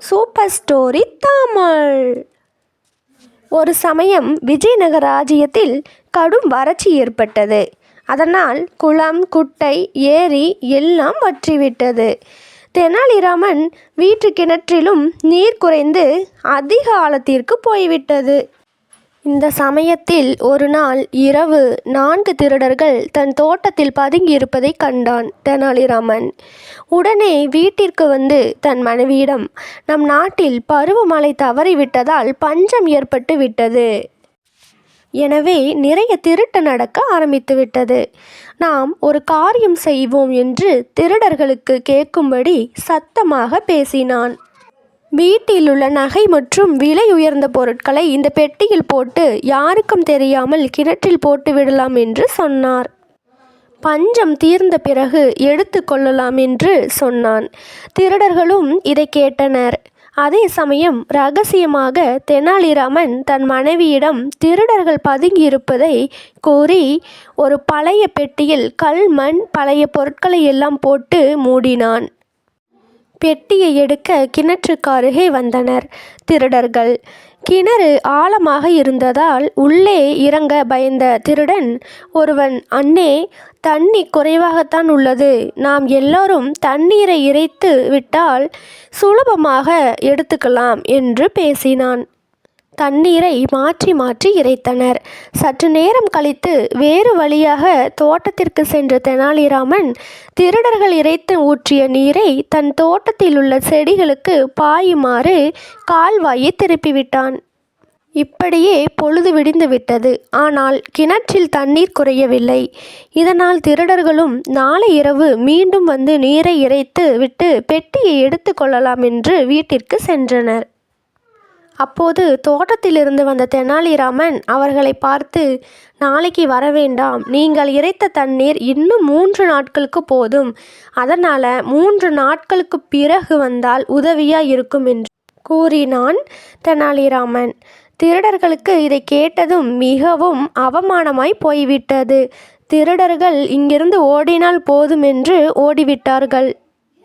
Super story Tamil. ஒரு சமயம் விஜயநகர ராஜ்யத்தில் கடும் வறட்சி ஏற்பட்டது. அதனால் குளம், குட்டை, ஏரி எல்லாம் வற்றிவிட்டது. தெனாலிராமன் வீட்டு கிணற்றிலும் நீர் குறைந்து அதிக ஆழத்திற்கு போய்விட்டது. இந்த சமயத்தில் ஒரு நாள் இரவு 4 திருடர்கள் தன் தோட்டத்தில் பதுங்கியிருப்பதை கண்டான் தெனாலிராமன். உடனே வீட்டிற்கு வந்து தன் மனைவியிடம், நம் நாட்டில் பருவமழை தவறிவிட்டதால் பஞ்சம் ஏற்பட்டு விட்டது. எனவே நிறைய திருட்டு நடக்க ஆரம்பித்து விட்டது. நாம் ஒரு காரியம் செய்வோம் என்று திருடர்களுக்கு கேட்கும்படி சத்தமாக பேசினான். வீட்டில் உள்ள நகை மற்றும் விலை உயர்ந்த பொருட்களை இந்த பெட்டியில் போட்டு யாருக்கும் தெரியாமல் கிணற்றில் போட்டு விடலாம் என்று சொன்னார். பஞ்சம் தீர்ந்த பிறகு எடுத்து கொள்ளலாம் என்று சொன்னான். திருடர்களும் இதை கேட்டனர். அதே சமயம் ரகசியமாக தெனாலிராமன் தன் மனைவியிடம் திருடர்கள் பதுங்கியிருப்பதை கூறி ஒரு பழைய பெட்டியில் கல், மண், பழைய பொருட்களை எல்லாம் போட்டு மூடினான். பெட்டியை எடுக்க கிணற்றுக்கு அருகே வந்தனர் திருடர்கள். கிணறு ஆழமாக இருந்ததால் உள்ளே இறங்க பயந்த திருடன் ஒருவன், அண்ணே, தண்ணி குறைவாகத்தான் உள்ளது, நாம் எல்லோரும் தண்ணீரை இறைத்து விட்டால் சுலபமாக எடுத்துக்கலாம் என்று பேசினான். தண்ணீரை மாற்றி மாற்றி இறைத்தனர். சற்று நேரம் கழித்து வேறு வழியாக தோட்டத்திற்கு சென்ற தெனாலிராமன் திருடர்கள் இறைத்து ஊற்றிய நீரை தன் தோட்டத்தில் உள்ள செடிகளுக்கு பாயுமாறு கால்வாயை திருப்பிவிட்டான். இப்படியே பொழுது விடிந்து விட்டது. ஆனால் கிணற்றில் தண்ணீர் குறையவில்லை. இதனால் திருடர்களும் நாளை இரவு மீண்டும் வந்து நீரை இறைத்து விட்டு பெட்டியை எடுத்து கொள்ளலாம் என்று வீட்டிற்கு சென்றனர். அப்போது தோட்டத்திலிருந்து வந்த தெனாலிராமன் அவர்களை பார்த்து, நாளைக்கு வர வேண்டாம், நீங்கள் இறைத்த தண்ணீர் இன்னும் 3 நாட்களுக்கு போதும், அதனால் 3 நாட்களுக்கு பிறகு வந்தால் உதவியாக இருக்கும் என்று கூறினான் தெனாலிராமன். திருடர்களுக்கு இதை கேட்டதும் மிகவும் அவமானமாய் போய்விட்டது. திருடர்கள் இங்கிருந்து ஓடினால் போதும் என்று ஓடிவிட்டார்கள்.